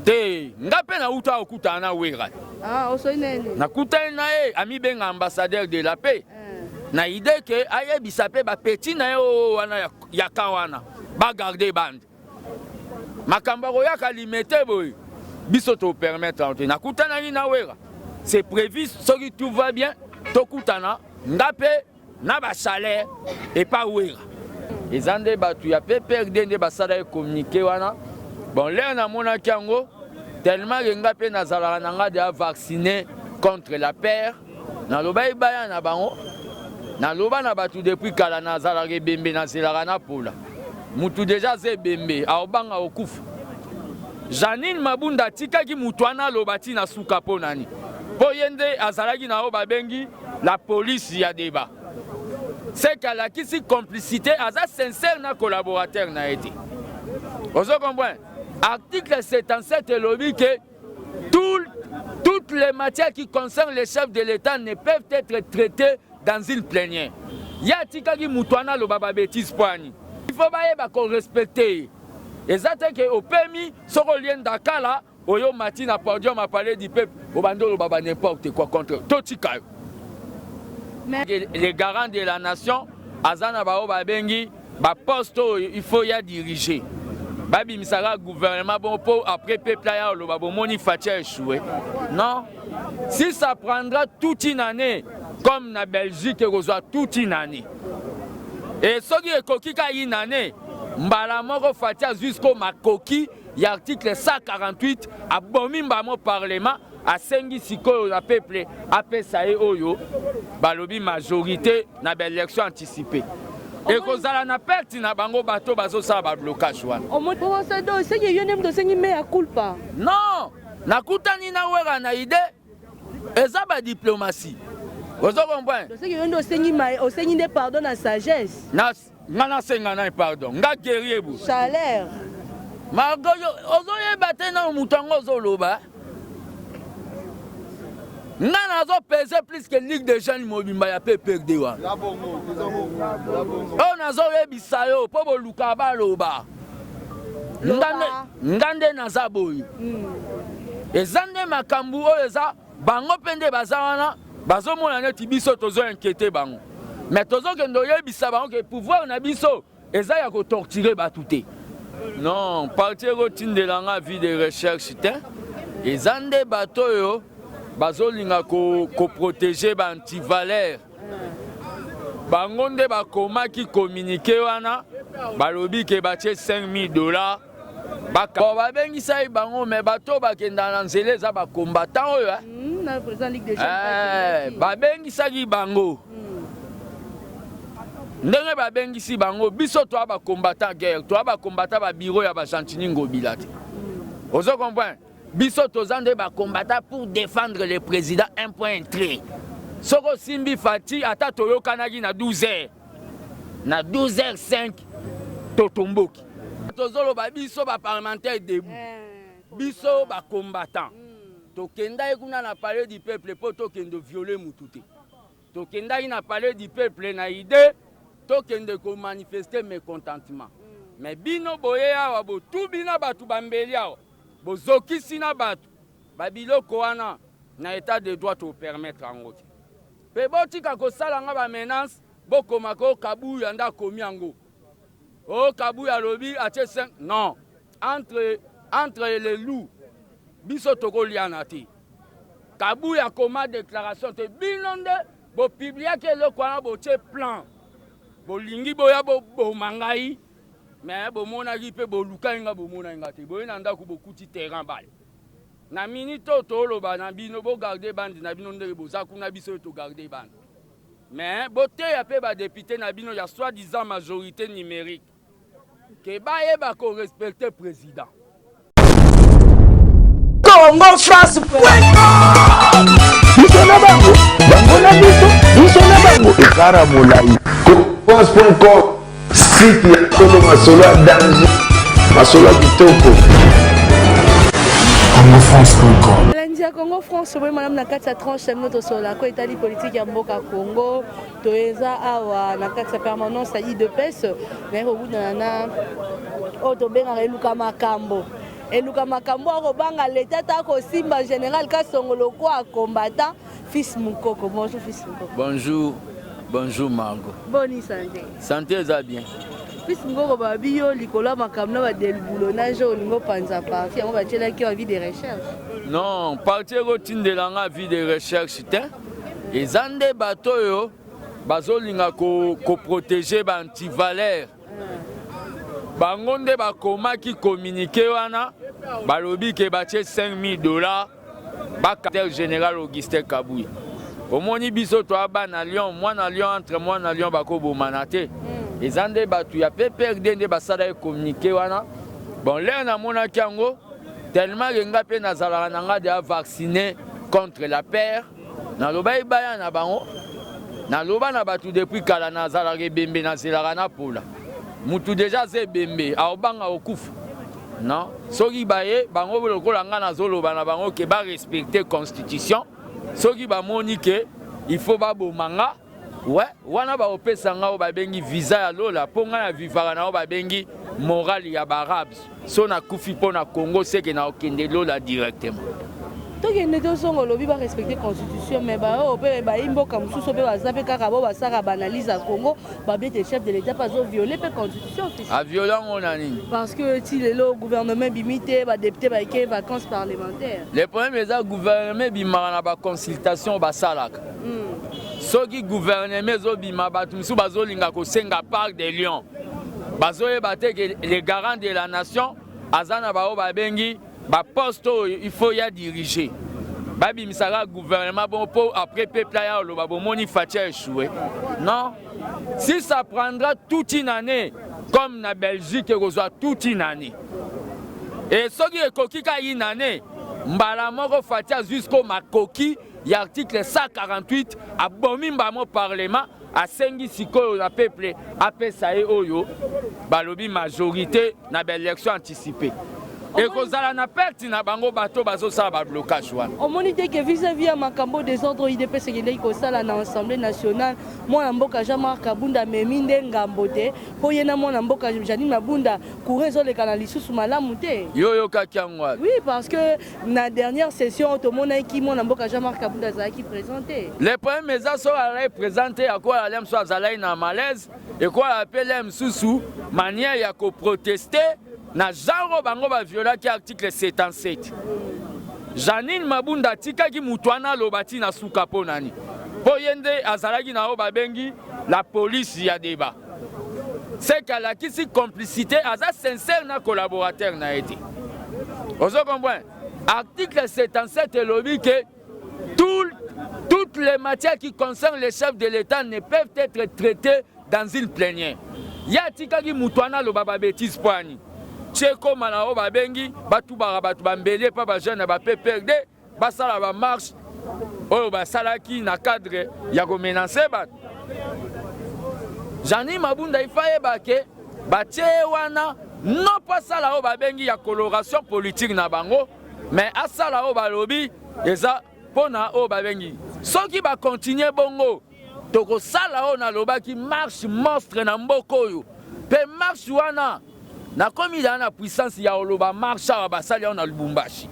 te ngape na uta okuta na wera na kuta na ami benga ambassadeur de la paix na idée que aye bisape ba petit na yo wana ya kawana ba garder bande makamba ko ya kalimete boy biso to permettre na kuta na wera c'est prévu soki tout va bien to kutana ngape na ba salaire et pas wera ezande batu ya pe perdre nde basala communiquer wana bon l'air na mona kiango tellement que ngape na zala na nga de vacciner contre la peur na loba ibaya na bango na loba na batu depuis kala na zala ke bembe na zelaka na pola mutu déjà ze bembe aobanga okufa Janine Mabunda tikaki mutu wana lobati na suka po nani po yende azalaki na oba bengi la police ya débat c'est qu'elle a qui si complicité aza sincère na collaborateur na été vous comprenez article 77 lobby que toutes les matières qui concernent les chefs de l'État ne peuvent être traitées dans une plénière. Ya tikaki mutuana lo baba bêtise poani. Il faut ba ko respecter. Exactement que au permis soko lien dakala oyo matina podium a parler du peuple au bando lo baba n'importe quoi contre totika. Les garants de la nation azana ba ba bengi ba poste il faut y diriger. Babi misara gouvernement bon pour après peuple ya lo babo moni fatia échoué. Non. Si ça prendra toute une année comme na Belgique et reçoit toute une année. Et ce qui est coquille une année, mbala moko fatia jusqu'au makoki, il y a article 148 à bomimba mon parlement à sengi siko la peuple apesae oyo balobi majorité na élection anticipée. Et kozala na perte na bango bato bazo sa ba blocage wana. Omo ça do c'est que yo nem do sengi me a culpa. Non, na kutani na wera na idée eza ba diplomatie. Vous comprenez? C'est que yo ndo sengi mai o sengi de pardon na sagesse. Na ngana senga na pardon. Nga guerrier bu. Salaire. Margo yo ozo yebate na mutango zoloba. Nana zo peser plus que Ligue des jeunes mobimba ya pe perdre wa. On a zo yebisa yo po bo luka ba loba. Ngande na zaboyi. Ezande makambu o eza bango pende bazawana bazo mona neti biso tozo inquiéter bango. Mais tozo kendo yebisa bango que pouvoir na biso eza ya ko torturer batuté. Non, partir routine de la vie de recherche té. Ezande bato yo bazolinga ko protéger ba antivaleur. Bango nde bakoma ki communiquer wana balobi ke batie $5,000 baka babengisa bango me bato bakenda na nzela za ba combattant oyo na président Ligue des Champions babengisa ki bango ndenge babengisi bango biso to ba combattant guerre to ba combattant ba bureau ya ba Chantini Ngobila te ozo comprendre biso to zande ba combattant pour défendre le président 1.3 soko simbi fati ata toyokanaki na 12h na 12h05 totomboki tozolo ba biso ba parlementaire debout biso ba combattant tokenda ekuna na palais du peuple po tokende violer mututé tokenda na palais du peuple na idée tokende ko manifester mécontentement mais bino boye awa bo tubina batu bambeli awa bozokisi na batu babiloko wana na état de droit to permettre en route pe botika ko sala nga ba menace bokoma ko kabuya nda komi yango o kabuya lobi atie 5 non entre les loups biso toko liana te kabuya koma déclaration te binonde bo publier ke le kwana bo tie plan bo lingi boya bo mangai mais bo mona ki pe bo luka nga bo mona nga te bo nanda ku bo kuti terrain bal na minute to loba na bino bo garder bande na bino ndere bo zakuna biso to garder bande mais bo te ya pe ba député na bino ya soi-disant majorité numérique que ba ye ba ko respecter président Congo France Bisona bango bango na bisona bango ekara molai France.com site ya Kolo Masolo danger Masolo kitoko CongoFrance.com. Lundi à Congo France, oui madame na kati ya tranche notre sola ko etali politique ya mboka Congo toeza awa na kati ya permanence ya IDPS mais au bout na o to benga reluka makambo et nous comme makambo akobanga l'état tako simba général Kasongolo quoi combattant fils Mukoko. Bonjour fils Mukoko. Bonjour. Bonjour Margot. Bonne santé. Santé ça bien. Fils Mukoko babio likola makamna ba del boulonnage au lingo panza parti on va tela qui a vie de recherche. Non, parti routine de la vie de recherche té. Et zande bateau yo bazolinga ko protéger ba antivaleur. Bangonde bakoma qui communiquer wana balobi ke batie $5,000 ba quartier général Augustin Kabouya. Au moni biso to aba na Lyon, moi na Lyon entre moi na Lyon bako bomanate. Et zande batu ya pe perdre de basada communiquer wana. Bon l'air na mona kiango tellement renga pe nazala nanga de vacciner contre la peur. Na loba ibaya na bango. Na loba na batu depuis kala nazala rebembe na zelaka na pola. Mutu déjà ze bembe aobanga okufu. Non, soki baye bango lokola nga na zoloba na bango ke ba respecter constitution. Soki ba moni ke il faut ba bomanga. Ouais, wana ba opesa nga o ba bengi visa ya lola ponga na vivara na o ba bengi moral ya barabs. So na kufi pona Congo c'est que na okende lola directement. Donc il y a des gens qui va respecter la constitution, mais il y a analyse à Congo, les chefs de l'État pas violer la constitution. Parce que si le gouvernement limité, les députés ont vacances parlementaires. Le problème est que le gouvernement a une consultation. Ceux qui gouvernent, ils ont parc de Lyon. Les garants de la nation, poste il faut y diriger. Babi misara gouvernement bon pour après peuple ya lo babo moni fatia échoué. Non. Si ça prendra toute une année comme na Belgique reçoit toute une année. Et ce qui est coquille une année, mbala moko fatia jusqu'au makoki, il y a article 148 à bomimba mon parlement à sengi sikoyo na peuple apesa e oyo balobi majorité na élection anticipée. Et que ça n'a pas été na bango bateau bazo ça ba blocage wana. On monite que vis-à-vis à makambo des ordres IDPS qui ko sala na Assemblée nationale, moi mboka Jean-Marc Kabunda meminde ngambote, po yena moi mboka Janine Mabunda courir sur les canaux lisusu malamu te. Yo kakiangwa. Oui, parce que na dernière session tout monde qui moi mboka Jean-Marc Kabunda za qui présenté. Les premiers messages sont allés présenter à quoi allem soit zalai na malaise et quoi appeler msusu manière ya ko protester. Na genre bango ba viola ki article 77. Janine Mabunda tika ki mutwana lobati na suka po nani. Po yende azalaki na o babengi la police ya débat. C'est qu'elle a qui complicité aza sincère na collaborateur na été. Vous comprenez? Article 77 est lobby que toutes les matières qui concernent les chefs de l'État ne peuvent être traitées dans une plénière. Ya tika ki mutwana lobaba bêtise poani. Tcheko manao babengi batu bambele pa ba jeune ba PPRD basala ba marche oyo basala ki na cadre ya ko menacer ba Janine Mabunda ifaye bake batie wana non pas sala o babengi ya coloration politique na bango mais asala o balobi eza pona o babengi soki ba continuer bongo toko sala o na lobaki marche monstre na mboko oyo pe marche wana na komi da na puissance ya oloba marcha wa basali on na Lubumbashi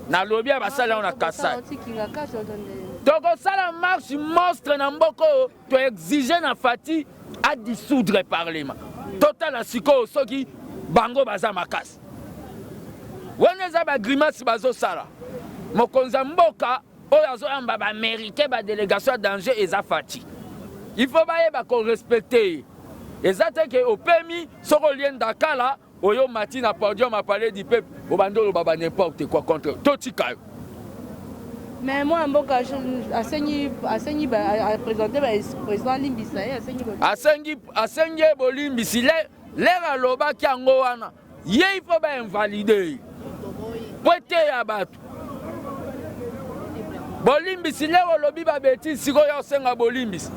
na lobi ya basali on na Kasai toko sala marche monstre na mboko to exiger na Fati à dissoudre le parlement total asiko soki bango baza makasi waneza ba grimace bazo sala mokonza mboka oyo azo amba ba américain ba délégation danger eza Fati il faut ba ko respecter. Exactement que au permis, ce lien d'Akala, Oyo Matin à podium à parler du peuple, au bandolo baba n'importe quoi contre Totika. Mais moi, je suis présenté le président Limbisa. Asengi Bolimbisi, l'air à l'oba qui a ngoana, il faut bien invalider. Poité à battre. Bolimbisi, l'air au lobby babeti, si vous avez Bolimbisi.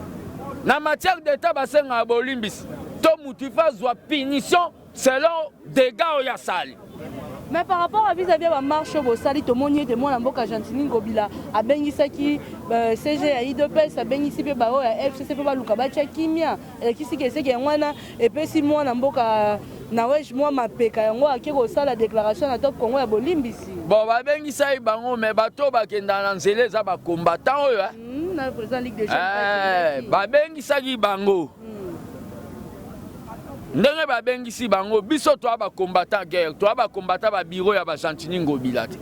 Na matière d'état basenga Bolimbisi. To moutifa zwa punition selon dégâts au yasali. Mais par rapport à vis-à-vis de la marche au Sali, tout le monde est moi, Mboka Gentini Gobila, à Bengisaki, CG, à IDPS, à Bengisipe, à FCC, à Lukabacha, Kimia, et qui c'est que c'est qu'il y a et puis si moi, Mboka na wesh moi mapeka yango ake kosala déclaration na top Congo ya bolimbisi. Bon babengisa bango mais bato bakenda na nzela eza ba combattant oyo na président Ligue des Champions. Babengisa bango. Ndenge babengisi bango biso to ba combattant guerre, to ba combattant ba bureau ya ba Chantini Ngobila te.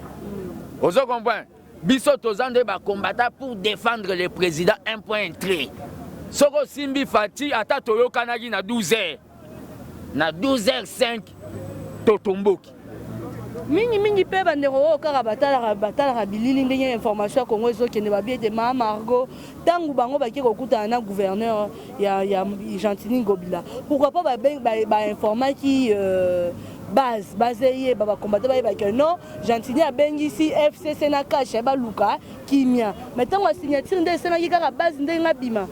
Ozo comprendre? Biso to zande ba combattant pour défendre le président 1.3. Soko Simbi Fati ata toyokanaki na 12h. Na 12h05 totomboki. Mingi pe bandeko kaka batala bilili ndenge information ya Congo ezokende babiete ma Margot tangu bango baki kokutana na gouverneur ya Chantini Ngobila. Pourquoi pas ba informaki base ye baba combattre ba que non Chantini a bengisi FCC na cache ba luka kimia. Maintenant la signature ndé sena ki kaka base ndenge bima.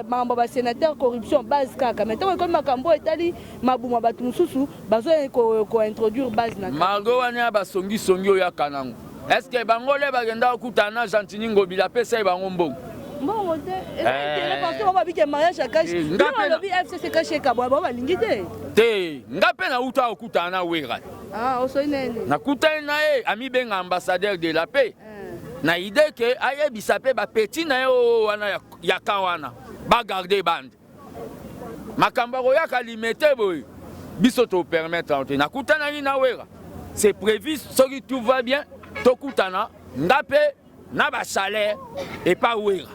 Mambo ba sénateur corruption base kaka. Maintenant comme makambo etali mabuma batu mususu bazo ko introduire base na. Margot wana ba songi oya kanango. Est-ce que bango le bagenda okutana Chantini Ngobila pesa bango mbongo? Bon, parce qu'on va dire mariage à cache. FCC caché kabwa ba lingi te. Te, ngape na uta okutana wera. Ah, osoinene. Na kutana ami benga ambassadeur de la paix. Na idée que aye bisape ba petit na yo wana ya kawana. Ba garder bande. Makamba roya kalimete boy. Biso to permettre na kutana ni na wera. C'est prévu si tout va bien, to kutana ngape na ba salaire et pas wera.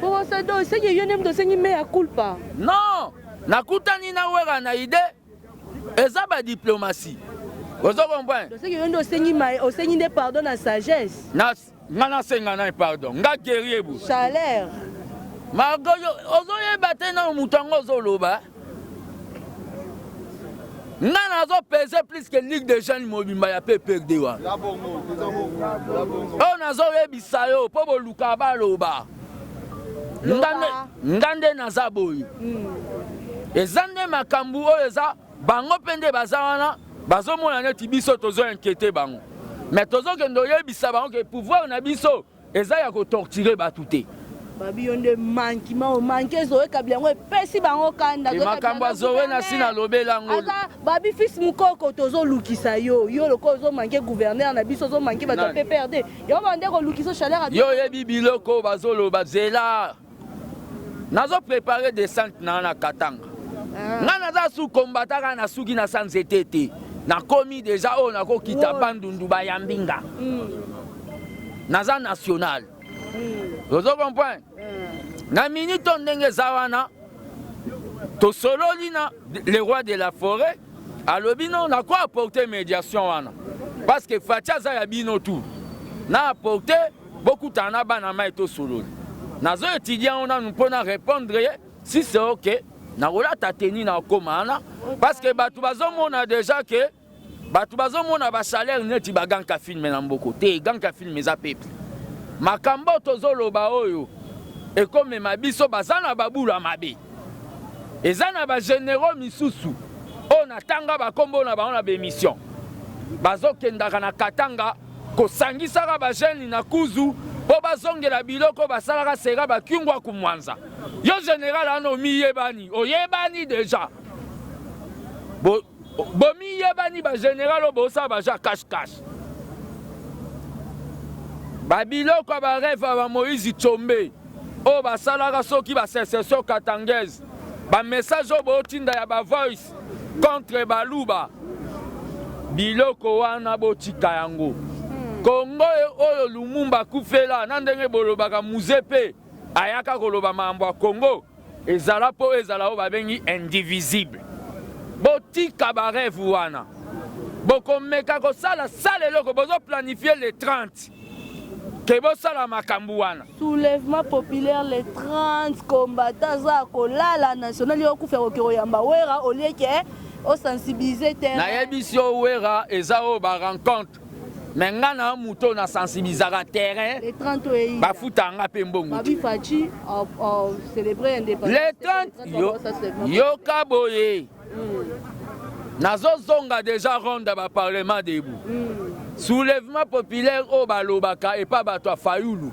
Pour ça donc c'est que yonem de sengi me culpa. Non, na kutani na wera na idée eza ba diplomatie. Vous comprenez? C'est que yonem de sengi mai au sengi de pardon na sagesse. Na ngana senga na pardon. Nga guerrier bu. Salaire. Margot ozoye batena mutango zoloba. Ngana zo peser plus que Ligue des jeunes mobimba ya pe perdre wa. On a zo yebisa yo po boluka baloba. Ngande naza boyi. Ezande makambu oyo eza bango pende bazawana bazomona neti biso tozo inquiéter bango. Mais tozo kendo yebisa bango que pouvoir na biso eza ya ko torturer batuté. Babi yonde manki zo ekabiango pesi bango kanda zo makambo zo na sina lobela ngo. Babi fils mukoko tozo lukisa yo loko zo manke gouverneur na biso zo manke bato pe perdre. Yo bande ko lukiso chaleur yo yebi biloko bazolo bazela. Nazo préparer descente na Katanga. Nga naza sous combataka na suki na sanzetete. Na komi déjà on a ko kita bandundu ba yambinga. Naza national. Vous comprenez? Na minute ndenge zawana to sololi na le roi de la forêt alobi non na quoi apporter médiation wana parce que Fatia za ya bino tout na apporter beaucoup tana bana mai to sololi. Nazo étudiant on a nous pour répondre si c'est OK na rola tateni na komana parce que batu bazomona déjà que batu bazomona ba salaire neti baganka film na mboko te ganka film za peuple makambo tozoloba oyo et comme mabiso bazana babula mabe ezana ba généraux misusu on atanga ba kombo na ba na bémission bazokendaka na Katanga ko sangisaka ba jeune na kuzu po bazongela biloko basalaka sera bakingwa ku Mwanza yo général ano miyebani oyebani déjà bo miyebani ba général bosa ba ja cache ba biloko ba rêve ba Moïse Tchombe o basalaka soki ba sécession katangaise ba message o tinda ya ba voice contre baluba biloko wana botika yango Congo oyo Lumumba kufela na ndenge bolobaka muzepe ayaka koloba mambo ya Congo ezala po ezala o babengi indivisible botika ba rêve wana bokomeka kosala saleloko bozo planifier le 30 que bosala makambu wana soulèvement populaire les 30 combattants za kolala national yo kufera okero yamba wera olieke o sensibiliser terrain na yebisio wera ezao ba rencontre mais ngana muto na sensibiliser terrain les 30 oyi ba futanga pe mbongo babi fachi célébrer indépendance les 30 yo kaboye nazo zonga déjà ronde ba parlement debout soulèvement populaire au balobaka et pas bato Fayoulou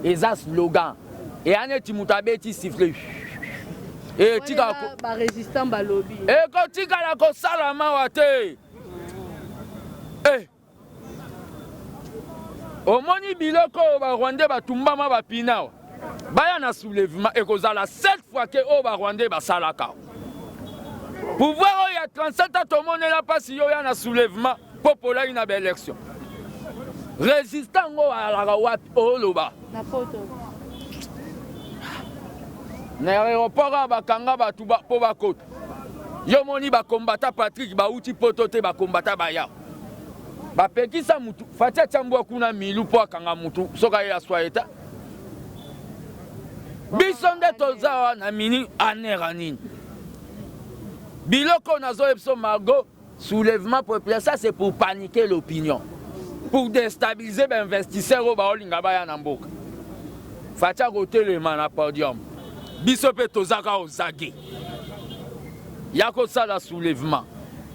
et ça slogan et aneti mutabeti siffler Et tika ba résistant ba lobby. Et ko tika la ko sala mawa te. Eh. Omoni biloko ba Rwandais ba tumbama ba pina. Baya na soulèvement et kozala 7 fois que o ba Rwandais ba salaka. Pouvoir il y a 37 ans tout le monde là pas si yo ya na soulèvement populaire na ba élection. Résistant ngo ala wapi o loba. Na photo. Na aéroport bakanga batu po bakota. Yo moni ba combattant Patrick ba uti potote ba combattant ba ya. Ba pekisa mutu fatia chambo kuna milu po akanga mutu soka ya swaeta. Bisonde tozawa na mini anera nini. Biloko nazo epso Margot soulèvement populaire ça c'est pour paniquer l'opinion. Pour déstabiliser les investisseurs au baolinga baya na mboka. Fatia côté le man à podium. Bisope tozaka ozagi. Yako sala soulèvement.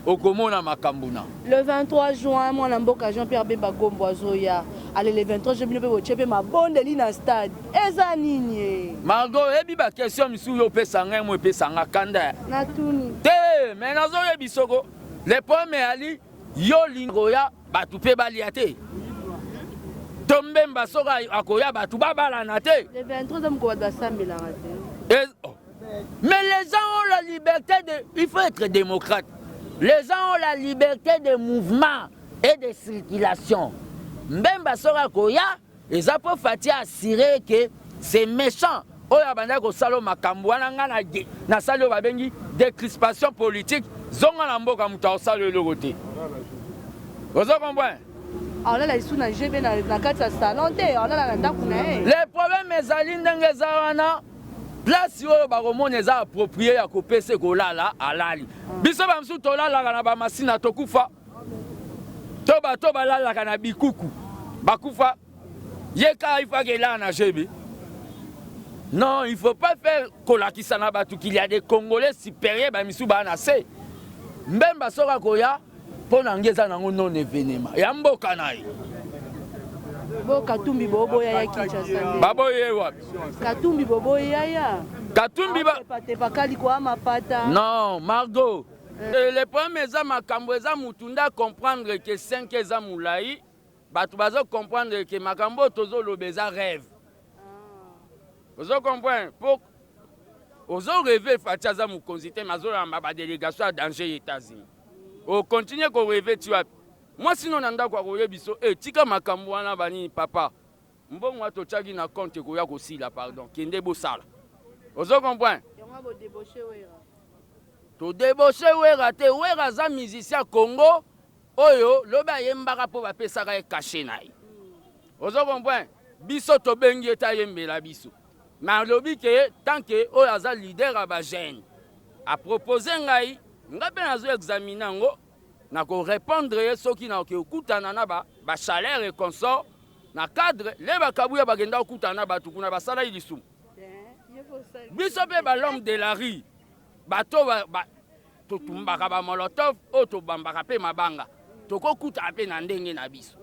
Okomona makambuna. Le 23 juin, moi Namboka Jean-Pierre Bemba Gombo Zoya. Allez le 23 je viens au chepe ma bonne lina stade. Eza nini. Margot ebi ba question misu yo pesa nga mo pesa nga kanda. Na tuni. Te, mais nazo ye bisoko. Le premier ali yo lingo ya batu pe baliate. Tombemba soka akoya batu babala na te. Le 23 de mko da sambela raté. Mais les gens ont la liberté de... Il faut être démocrate. Les gens ont la liberté de mouvement et de circulation. Mbemba soka koya, ils ont fait assurer que c'est méchant. Oya banda ko salo makambo wana ngana na salo babengi décrispation politique. Zonga na mboka muta salo le côté. Vous comprenez? Alors là, ils sont dans GB dans quatre salons. Les problèmes ezali ndenge zawana. Place yo baromo neza approprié ya kopese kolala alali. Biso bamsu tolala kana ba masina tokufa. To balala kana bikuku. Bakufa. Yeka il faut que là na GB. Non, il faut pas faire kolakisa na batu qu'il y a des Congolais supérieurs ba misu ba na se. Mbemba soka koya pona ngeza nango non événement. Ya mboka nayi. Katumbi bobo ya Kinshasa. Babo ye wapi? Katumbi bobo ya. Katumbi ba pakali kwa mapata. Non, Margot. Les premiers ans makambo eza mutunda comprendre que 5 ans moulayi, batu bazo comprendre que makambo tozo lobeza rêve. Vous comprenez? Pour ozo rêver Fatiaza mukonzité mazo la ba délégation à danger États-Unis. On continue ko rêver tu vois. Moi sinon nanda kwa koye biso tika makambo wana bani papa. Mbongo ato tchagi na compte ko ya ko sila pardon. Kende bo sala. Vous comprenez? Yonga débaucher wera. To débaucher wera te wera za musicien Congo oyo loba yembaka po ba pesaka e caché nayi. Vous comprenez? Biso to bengi eta yembela biso. Mais lobi que tant que oyo za leader aba jeune a proposer ngai ngape nazo examiner ngo na ko répondre soki na okutana na ba salaire et consort na cadre le bakabuya bagenda okutana batu kuna ba sala ilisumu. Biso pe ba l'homme de la rue bato ba to tumbaka ba molotov o to bambaka pe mabanga to ko kuta pe na ndenge na biso.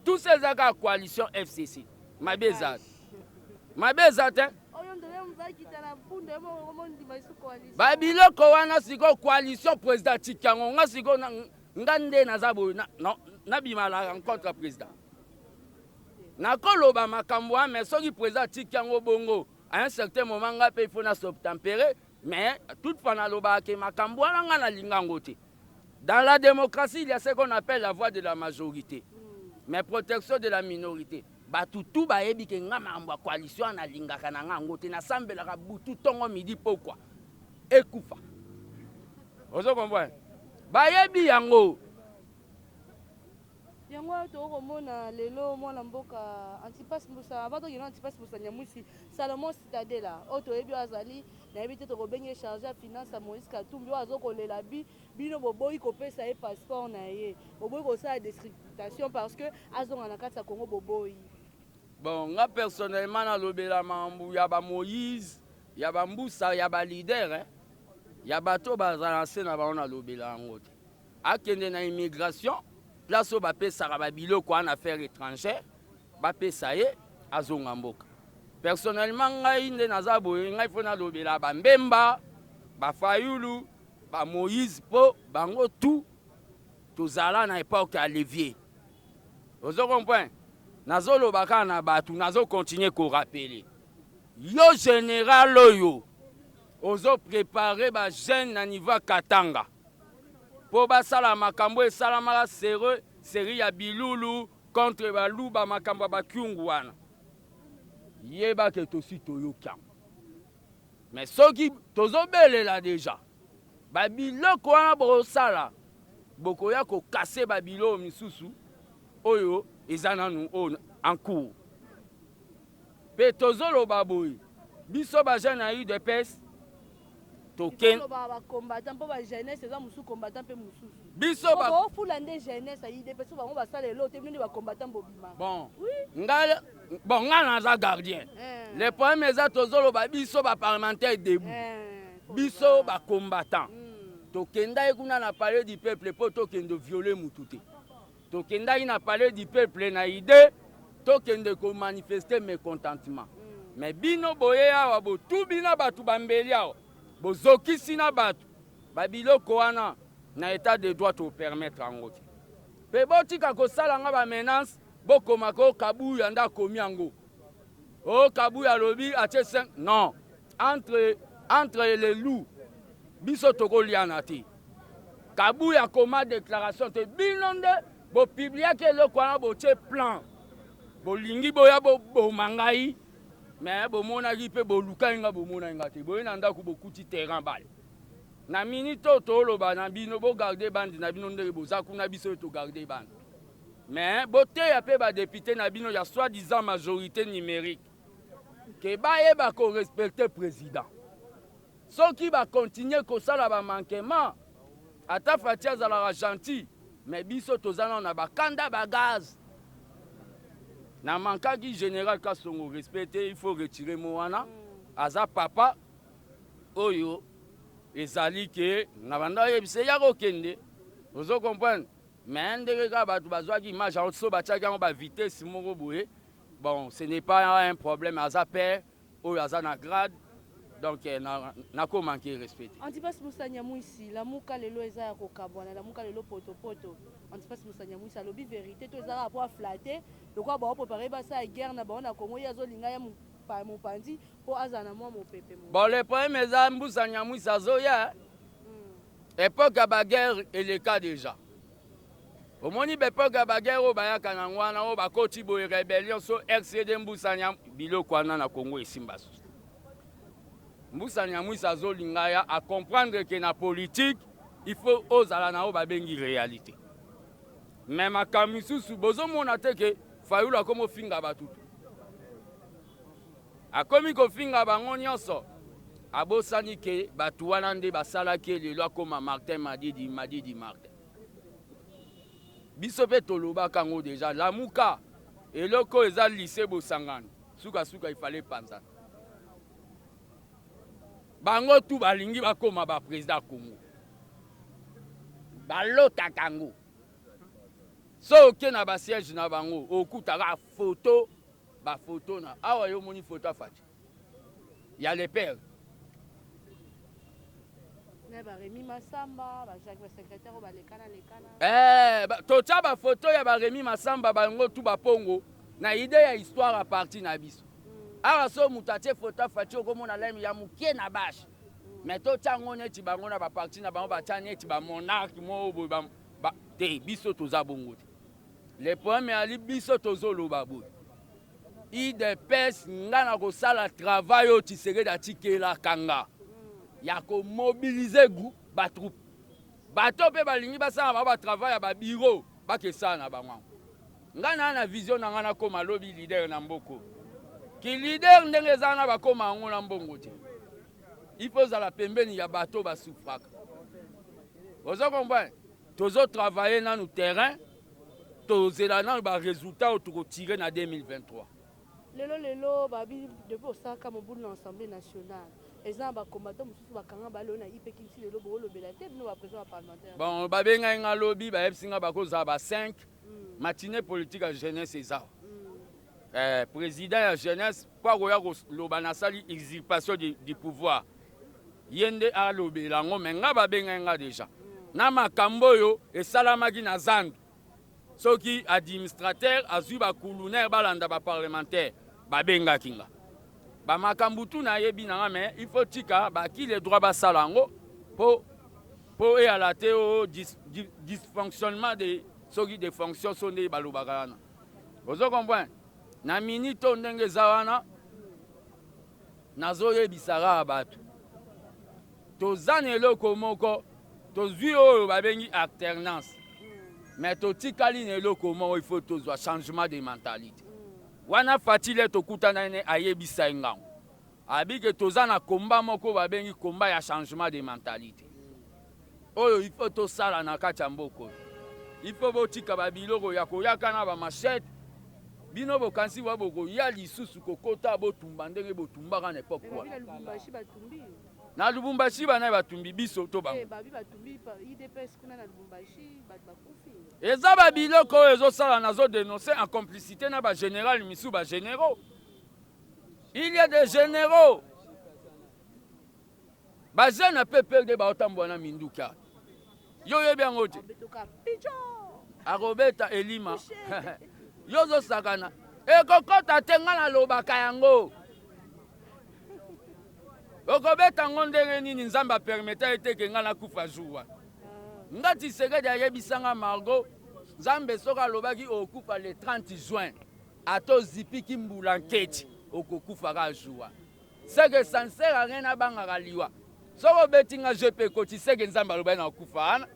Tous ces accords coalition FCC mabeza te ba biloko wana siko coalition président tikango nga siko ngande na zabo na bimala rencontre président na koloba makambo mais soki président tikango bongo à un certain moment nga pe il faut na s'obtempérer mais toutefois na loba ke makambo wana nga na lingango te. Dans la démocratie il y a ce qu'on appelle la voix de la majorité mais protection de la minorité. Batutu ba yebi ke nga mambo coalition na lingaka na ngango te na sambela ka butu tongo midi pourquoi ekufa. Vous comprenez? Ba yebi yango to komona lelo mwana mboka Antipas Musa bato yena Antipas Musa nyamusi Salomon Citadela oto yebi azali na yebi te to benye chargé à finance Moïse Katumbi azo kolela bino boboyi kopesa e passeport na ye boboyi ko sa description parce que azonga na kati ya Congo boboyi. Bon, moi personnellement, na lobela mambu ya ba Moïse, ya ba Mbusa, ya ba leader, hein. Ya bato bazalancé na ba na lobela ngote. Akende na immigration, place au ba pesa ba biloko en affaires étrangères, ba pesa ye azonga mboka. Personnellement, ngai nde naza boye ngai fona lobela ba Mbemba, Fayulu, Moïse, po, bango tout, tozala na époque à Lévier. Vous comprenez? Nazo lobaka na batu, nazo continuer ko rappeler. Yo général yo, ozo préparer ba jeune na niveau Katanga. Po basala makambo esalamaka série ya bilulu contre baluba makambo bakyungu wana. Yeba ke tosi toyoka. Mais soki tozobelela déjà. Ba biloko wana bosala. Bokoya ko casser ba bilo misusu oyo ezana nu en cours. Pe tozolo baboy. Biso ba jeune a eu de pes. Token ba combattant po ba jeunesse eza musu combattant pe mususu. Biso ba ko fulande jeunesse a eu de pes ba ngo ba sala lo te mini ba combattant bobima. Bon. Oui. Ngana za gardien. Les problèmes eza tozolo ba biso ba parlementaire debout. Biso ba combattant. Tokenda ekuna na palais du peuple po tokende violer mututé. Tokenda na palais du peuple na idée tokende ko manifester mécontentement. Mais bino boye awa bo tout bina batu bambeli awa. Bozokisi na batu babiloko wana na état de droit to permettre yango te. Pe botika kosala nga ba menace bokoma ko kabuya nda komi yango. Oh kabuya lobi atie 5 non entre les loups biso tokolia na te. Kabuya koma déclaration te binonde bo publier ke le kwana bo tie plan. Bo lingi boya bo mangai. Mais bo mona ki pe bo luka nga bo mona nga te. Bo nanda ku bo kuti terrain bal. Na minute to loba na bino bo garder bande na bino ndenge bo zakuna biso to garder bande. Mais bo te ya pe ba député na bino ya soi-disant majorité numérique. Que ba e ba ko respecter président. Ceux qui va continuer comme ça là ba manquement ata fatia za la gentil mais biso tozana na ba kanda ba gaz. Na manka qui général Kasongo respecté, il faut retirer Moana. Aza papa oyo ezali ke na banda yebise ya kokende. Vous comprenez? Mais ndenge ka batu bazwa ki image en so batia ka ba vitesse moko boye. Bon, ce n'est pas un problème aza père oyo aza na grade. Donc na ko manquer respect. Antipas Moussanyamou ici, la mouka lelo eza ya kokabwana, la mouka lelo poto. Antipas Moussanyamou ici, lobi vérité to eza pour flatter. Donc ba préparer ba ça guerre na ba na Congo ya zo linga ya mon pandi pour azana moi mon pépé. Bon les problèmes eza Moussanyamou ici azoya. Époque ba guerre et le cas déjà. Au moni époque ba guerre o ba ya kanangwana o ba koti bo rébellion so RCD Moussanyamou biloko na Congo esimbaso. Moussanyamou Sazolingaya à comprendre que la politique, il faut oser la babengi réalité. Même à Kamisu, bozo monate que Fayoula comme finga batutu. A komi ko finga bango nyonso. Abosani ke batuwana nde basala ke lelo comme Martin Madidi Martin. Biso pe toloba kango déjà la muka eloko eza lycée Bosangana. Suka il fallait penser. Bango tout balingi bakoma ba président Congo. Balota kango. So ok na ba siège na bango, okutaka photo, ba photo na. Awa yo moni photo afati. Il y a les pères. Ne ba Rémi Massamba, ba Jacques secrétaire ba lekana. Tocha ba photo ya ba Rémi Massamba bango tout ba pongo. Na idée ya histoire à partir na biso. Ara so mutatie photo fati okomona lemi ya mukie na bash. Mais to chango neti bango na ba parti na bango ba tanye ti ba monarque mo bo ba te biso toza bongo. Les problèmes ali biso tozolo babu. I de pes ngana ko sala travail o ti sere da tikela kanga. Ya ko mobiliser groupe ba troupe. Bato pe balingi basala ba travail ba bureau ba ke sana na bango. Ngana na vision na ngana ko malobi leader na mboko. Ki leader ndenge zana bakoma ngo na mbongo te. Il faut à la pembeni ya bateau ba souffraka. Vous comprenez? Tozo travailler dans le terrain, tozo dans ba résultat autour tirer na 2023. Lelo babi depuis ça comme bout de l'Assemblée nationale. Ezan ba combattant mususu bakanga ba lona ipekisi lelo bo lobela te no ba président parlementaire. Bon babenga nga lobby ba epsinga ba koza ba 5 matinée politique à jeunesse eza. Président de la jeunesse, pour loba na sali usurpation du pouvoir. yende alobela ngo me nga babenga nga déjà na makambo yo esalamaki na zandu soki administrateur azwi bakulunaire balanda baparlementaire babengaki nga bamakambo tu nayebi nanga me il faut tika baki le droit basala yango po eyala te o dysfonctionnement de soki de fonction so nde balobaka wana ozo comprendre na minute oyo ndenge eza wana nazoyebisaka bato toza na eloko moko tozwi oyo babengi alternance mais totikali na eloko moko il faut tozwa changement de mentalité wana fatile tokutana ne ayebisa ngango abike toza na komba moko babengi komba ya changement de mentalité oyo il faut tosala na kati ya mboko il faut botika babiloko ya koyaka na bamachete bino bokansi wa bokoya lisusu kokota botumba ndenge botumbaka na epoke wana na Lubumbashi bana batumbi biso to bango eza babiloko oyo ezosala nazo dénoncer en complicité na bagénéral misu bagénéraux. Il y a des généraux bajeune ape perde baotambola na minduka yo yebi yango te akobeta elima yozosakana ekokota te nga nalobaka yango okobeta ngo ndenge nini nzambe apermeta eteke nga nakufa jour wana nga Tshisekedi ayebisanga Margot nzambe soki alobaki okufa le 30 juin atozipiki mbula nketi okokufaka jour wana seke sincere rien abangaka liwa soki obeti nga je pe ekoti seke nzambe alobaki na okufa wana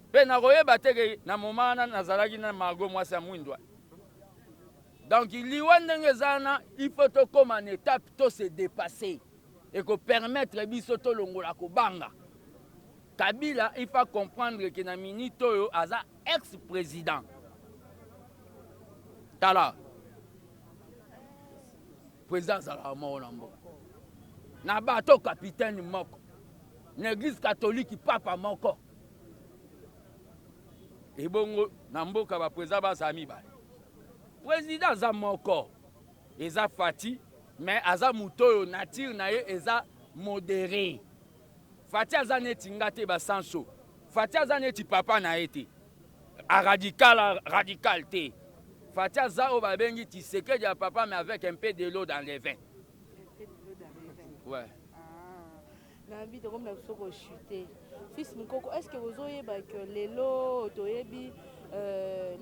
mpe nakoyeba teke na moma wana nazalaki na Margot mwasi ya mwindwa. Donc liwa ndenge eza wana il faut tokoma na étape to se dépasser et que permettre biso tolongola kobanga Kabila. Il faut comprendre que na minute oyo aza ex-président tala président azalaka moko na mboka na bato capitaine moko na église catholique papa moko ebongo na mboka baprésident bazala mibale président aza moko eza Fati mais aza moto oyo nature na ye eza modéré. Fati aza neti nga te basanso Fati aza neti papa na ye te radical te. Fati aza oyo babengi Tshisekedi ya papa mais avec un peu de l'eau dans les vins. Ouais. Nabi to comme la soko chuter. Fils Mukoko, est-ce que vous oyeba que lelo toyebi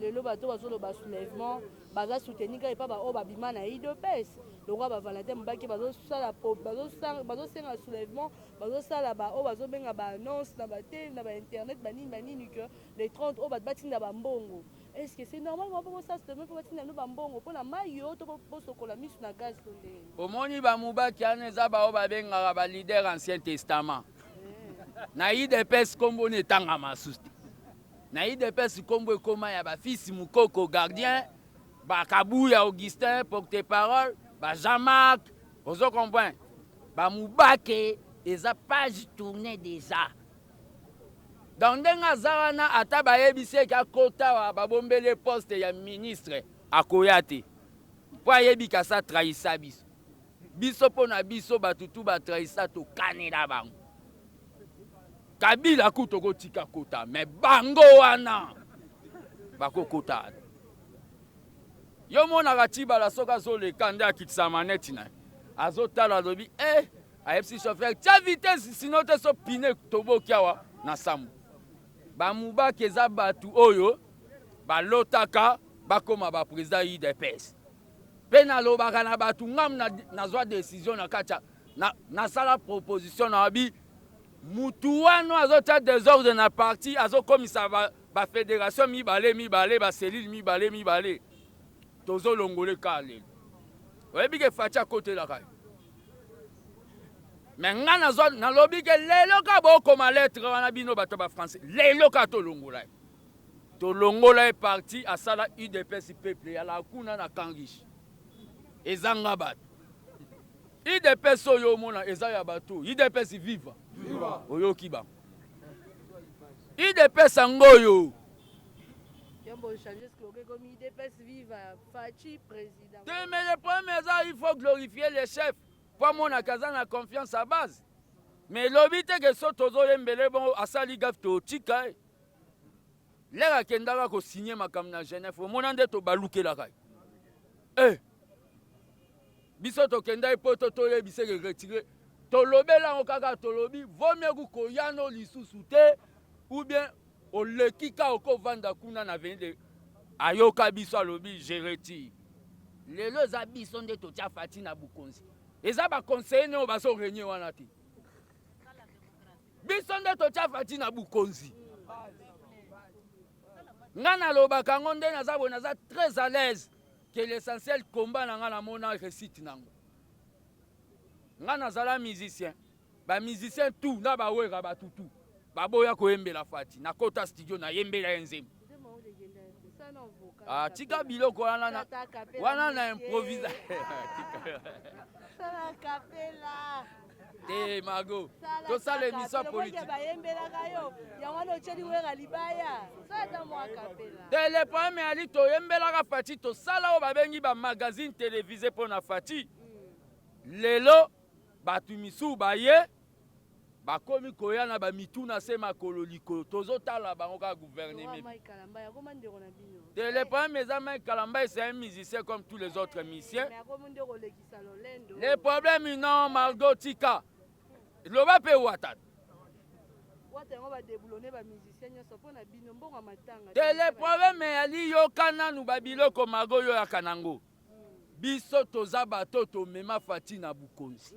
lelo bato bazolo ba soulèvement baza soutenir ka pa ba o ba bima na IDPS le roi ba Valentin Mbaki bazo sala bazo senga soulèvement bazo sala ba o bazo benga ba annonce na ba télé na ba internet banini que les 30 o ba batinda ba mbongo. Est-ce que c'est normal pour ça se pour batinda no ba mbongo pour na mayo to po sokola misu na gaz to ndenge omoni ba Mubaki aneza ba o ba benga ba leader ancien testament na IDPS kombo ne tanga masuste na IDPS kombo ekoma ya ba fils Mukoko gardien ba Kabuya Augustin porte-parole ba Jean-Marc ozo comprendre ba Mubaki eza page tournée déjà donc ndenga zawana ata ba yebise ka kota wa babombele poste ya ministre akoyate po ayebi ka sa trahisa biso pona biso batutu ba trahisa to kanela bango Kabila kutoko tika kota mais bango wana bakokota yo mona katiba la soka zo le kanda akitisa maneti na azotala lobi AFC chauffeur tia vitesse sinon te so pine tobokiawa na sambu ba Mubaki eza batu oyo balotaka bakoma ba président IDPS pe na lobaka na batu ngam na zwa décision na kacha na sala proposition na bi mutu wano azota désordre na parti azokomisa ba fédération mibale ba cellule mibale tozo longole kale oyebi ke facha kote la kai mais nga na lobi ke lelo ka bokoma lettre wana bino bato ba français lelo ka to longola e parti asala UDPS peuple ya la kuna na kangish ezanga bato IDPS oyo mona eza ya bato IDPS viva oyoki ba IDPS ngoyo mais le problème est il faut glorifier les chefs pour mon a na confiance à base Mais lobi te ke so tozo yembele bon asali gaf to tika. Lera kendaka ko signer makambo na Genève. Omona nde to balukela kai. Biso to kenda ipoto to yebise ke retirer. To lobela ngo kaka to lobi vaut mieux ko yano lisusu te ou bien o lekika oko vanda kuna na vende ayoka biso alobi je retire. Lelo za biso nde to tia fati na bukonzi. Eza ba conseiller ne baso renier wana te. Biso nde to tia fati na bukonzi. Ngana lobaka ngo nde naza très à l'aise que l'essentiel combat na ngana mona récite nango. Ngana zala musicien. Ba musicien tout na ba wera ba tutu. Ba boya ko yembela fati na kota studio na yembela enzem. Ah tika biloko wana na improvisa. Sala capella. Te mago. To ça l'émission politique. Le problème ali to yembela ka fati to sala o babengi ba magazine télévisé pour na fati. Lelo batu misu baye bakomi koya na ba mituna se makolo liko tozo tala bango ka gouvernement. Le problème mes Kalamba c'est un musicien comme tous les autres musiciens. Le problème non Margot Tika. Loba pe wata. Le problème ali yo kana nu babilo ko Margot yo ya kanango. Biso toza bato to mema fati na bukonzi.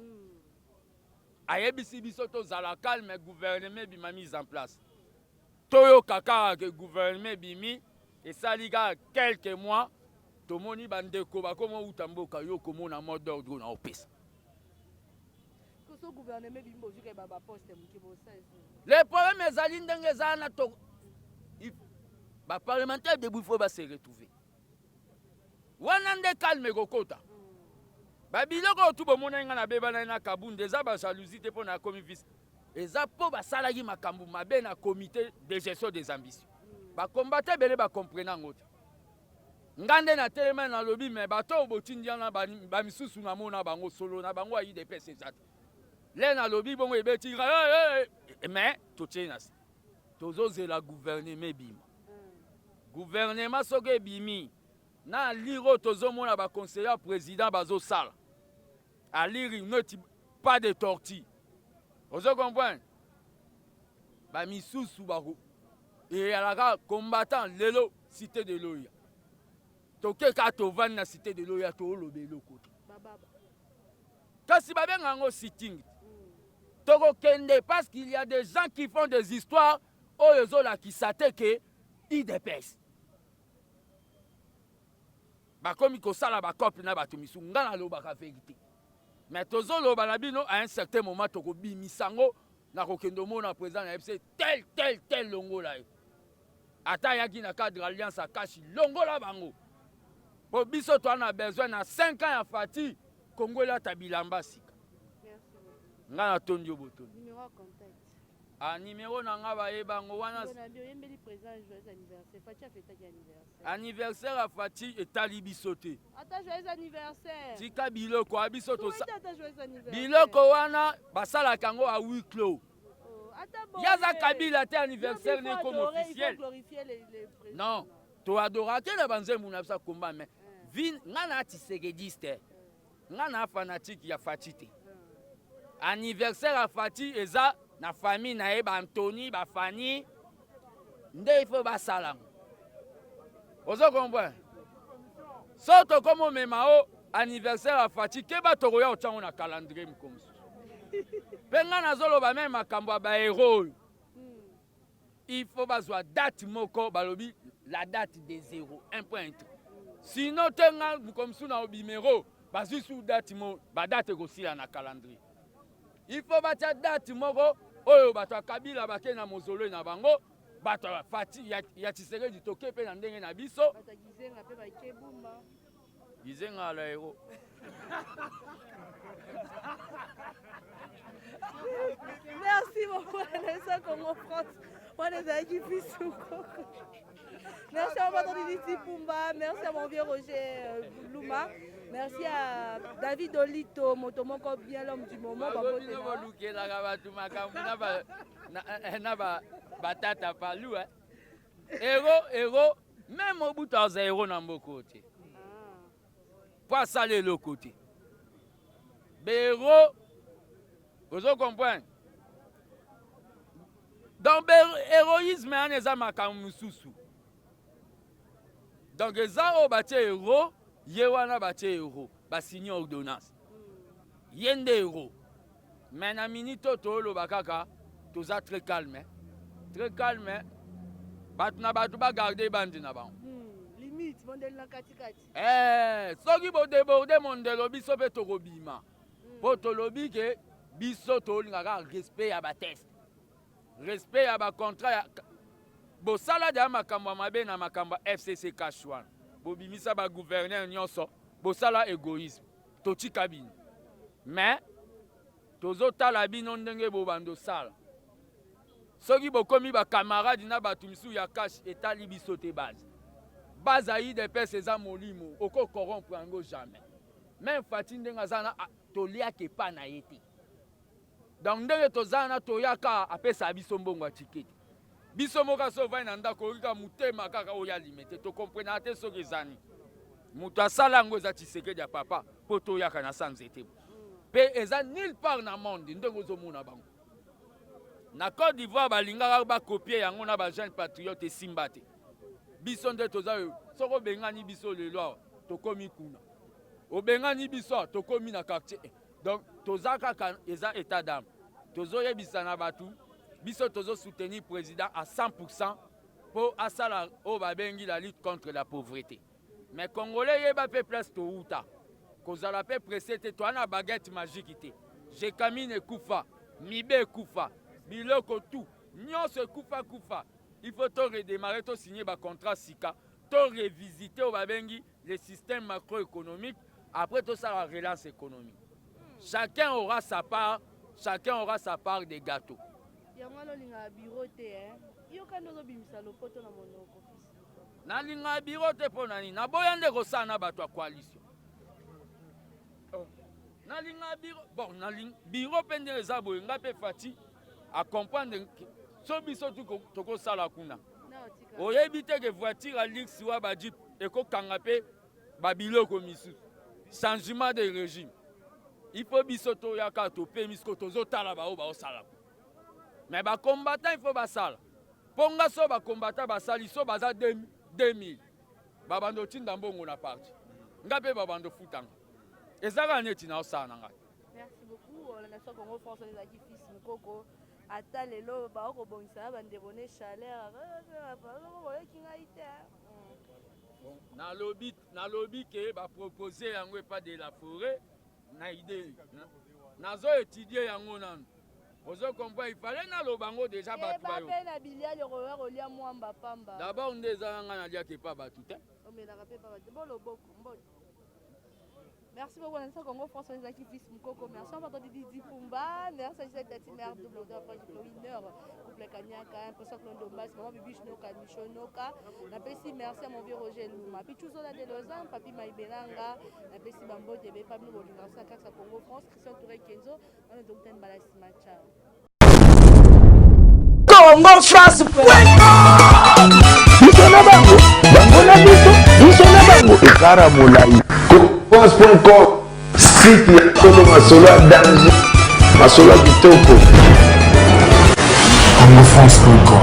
Ayebisi biso to zala calme gouvernement bima mise en place. Toyo kaka que gouvernement bimi et ça liga quelques mois to moni bandeko ba komo utamboka yo komo na mode d'ordre na opesa. Le problème est ali ndenge zana to ba parlementaire de Boufo va se retrouver. Wana nde calme kokota. Babiloko tout bo mona nga na beba na kabunde za ba jalousie te pona komi vice. Eza po ba salagi makambu mabe na comité de gestion des ambitions. Ba combattre bele ba comprendre ngote. Ngande na telema na lobby mais bato botindia na ba misusu na mona bango solo na bango ayi de pese zat. Le na lobby bongo ebeti mais to tienas. Tozo zela gouvernement bima. Gouvernement soge bimi. Na liro tozo mona ba conseiller président bazo sala. À lire pas de tortue. Vous comprenez? Ba misusu bako. Et alaka combattant lelo cité de Loya. Toke ka to van na cité de Loya to lobelo côté. Kasi ba benga ngo sitting. Toko kende parce qu'il y a des gens qui font des histoires oyo la qui s'attaquent IDPS. Bakomi ko sala ba copie na bato misu ngana lo baka vérité. Mais tozo lo banabino à un certain moment toko bimisango na kokendo mona président na FC tel longo la. Ata yaki na cadre alliance a kashi longo la bango. Po biso to na besoin na 5 ans ya fati Congo la tabilamba sika. Merci. Ngana tondio boto. Numéro de contact. A numéro na nga ba yebango wana. Yembeli président joyeux anniversaire. Fati a fêté anniversaire. Anniversaire a Fati et talibisoté. Ata joyeux anniversaire. Tika biloko abisoto sa. Joyeux anniversaire. Biloko wana basala kango a huis clos. Yaza Kabila te anniversaire n'est comme officiel. Non, tu adoras que les banzés mounabsa combat mais vin ngana tiségediste. Ngana fanatique ya Fati te. Anniversaire a Fati eza na famille na eba Anthony ba Fanny nde il faut ba salam. Ozo comprendre? Soto comme memao anniversaire a Fati ke ba toroya otango na calendrier mkomso. Penga nazolo ba même makambo ba héros. Il faut bazwa date moko balobi la date de 0 1.3. Sinon tenga mkomso na obimero bazwi sous date mo ba date ko sila na calendrier. Il faut batia date moko oyo bato Kabila bake na mozolo na bango bato Fati ya tisere du toke pe na ndenge na biso bata gizenga pe ba kebumba gizenga la héros. Merci beaucoup, Congo France. On est à Merci à mon Didi Pumba, merci à mon vieux Roger Louma, merci à David Olito, Motomoko bien l'homme du moment. Héros, même au bout de héros dans mon côté. Pas saler le côté. Héros, vous comprenez? Donc, l'héroïsme est un peu. Donc, les gens qui héros, ils sont héros. Ils signent ordonnance. Ils sont des héros. Mais dans la minute, tout ça très calme. Très calme. Ils ne garder bandi na bango. Limite, modèle na katikati. Soki bo déborder mondelo biso pe tokobima. Po tolobi ke biso tolingaka respect ya ba test. Respect à ma contrat. Bo sala de makambo mabe na makambo FCC Kashwan. Bo bimisa ba gouverneur nyonso. Bo sala égoïsme. Toti kabine. Mais tozo tala bino ndenge bo bando sala. Soki bo komi ba camarade na ba tumisu ya cash etali biso te base. Base ayi de pes eza molimo. Oko corrompre ngo jamais. Même Fatine ndenga zana tolia ke pa na yete. Donc ndenge tozana toyaka apesa biso mbongo ticket. Biso moka so vai na ndako rika mutema kaka oya limite to comprendre te so gezani. Mutu asala ngo za Tshisekedi ya papa po toyaka na sanzete. Pe eza nulle part na monde ndenge ozomona bango. Na Côte d'Ivoire balingaka ba copier yango na ba jeune patriote simbate. Biso nde tozayo soko bengani biso lelo to komi kuna. Obengani biso to komi na quartier. Donc tozaka eza état d'âme. Tozo yebisana batu biso tozo soutenir président à 100% pour asala o babengi la lutte contre la pauvreté. Mais congolais yeba pe place to uta. Kozala pe pressé te to na baguette magique te. Je camine kufa, mibe kufa, biloko tout. Nyonso kufa. Il faut to redémarrer to signer ba contrat sika, to revisiter o babengi le système macroéconomique après tout ça la relance économique. Chacun aura sa part. Chacun aura sa part des gâteaux. Nalinga birote po nani na boyande kosana bato ya coalition. Nalinga biro bon nalinga biro pende eza boye ngape fati a comprendre so biso toko sala kuna. Oyebi te ke voiture a lix wa ba jeep eko kanga pe ba biloko misu. Changement de régime. Il faut bisoto yaka to pe misko tozo tala ba o ba o sala. Mais ba combattant il faut ba sala. Ponga so ba combattant ba sali so baza 2000. Ba bando tinda mbongo na parti. Ngape ba bando futanga. Ezaka neti na osana ngai. Merci beaucoup la nation Congo France les aki fils Mukoko. Ata lelo ba ko bongisa ba ndebone chaleur. Na lobby ke ba proposer yango pas de la forêt. Na idée nazo étudier yango nan ozo comprendre il fallait na lobango déjà batu bayo na bilia le rower olia mwamba pamba d'abord ndeza nga na dia ke pa batu te o me na rapé pa batu bon loboko mbon. Merci beaucoup à Congo France les aki fils Mukoko. Merci à votre Didi Pumba. Merci à cette petite mère double de projet winner couple Kanyaka impression que l'ondombas maman bibi chnoka michonoka. Na pesi merci à mon vieux Roger Louma. Puis toujours la de Lausanne papi Maïbelanga. Na pesi bambo de be famille Bolinga ça ka Congo France Christian Touré Kenzo. On est donc un balasima ciao. Congo France. Bisona bango, bango na biso, bisona bango ekara molai. France.com, site ya Tolo Masolo ya danger, Masolo ya kitoko. CongoFrance.com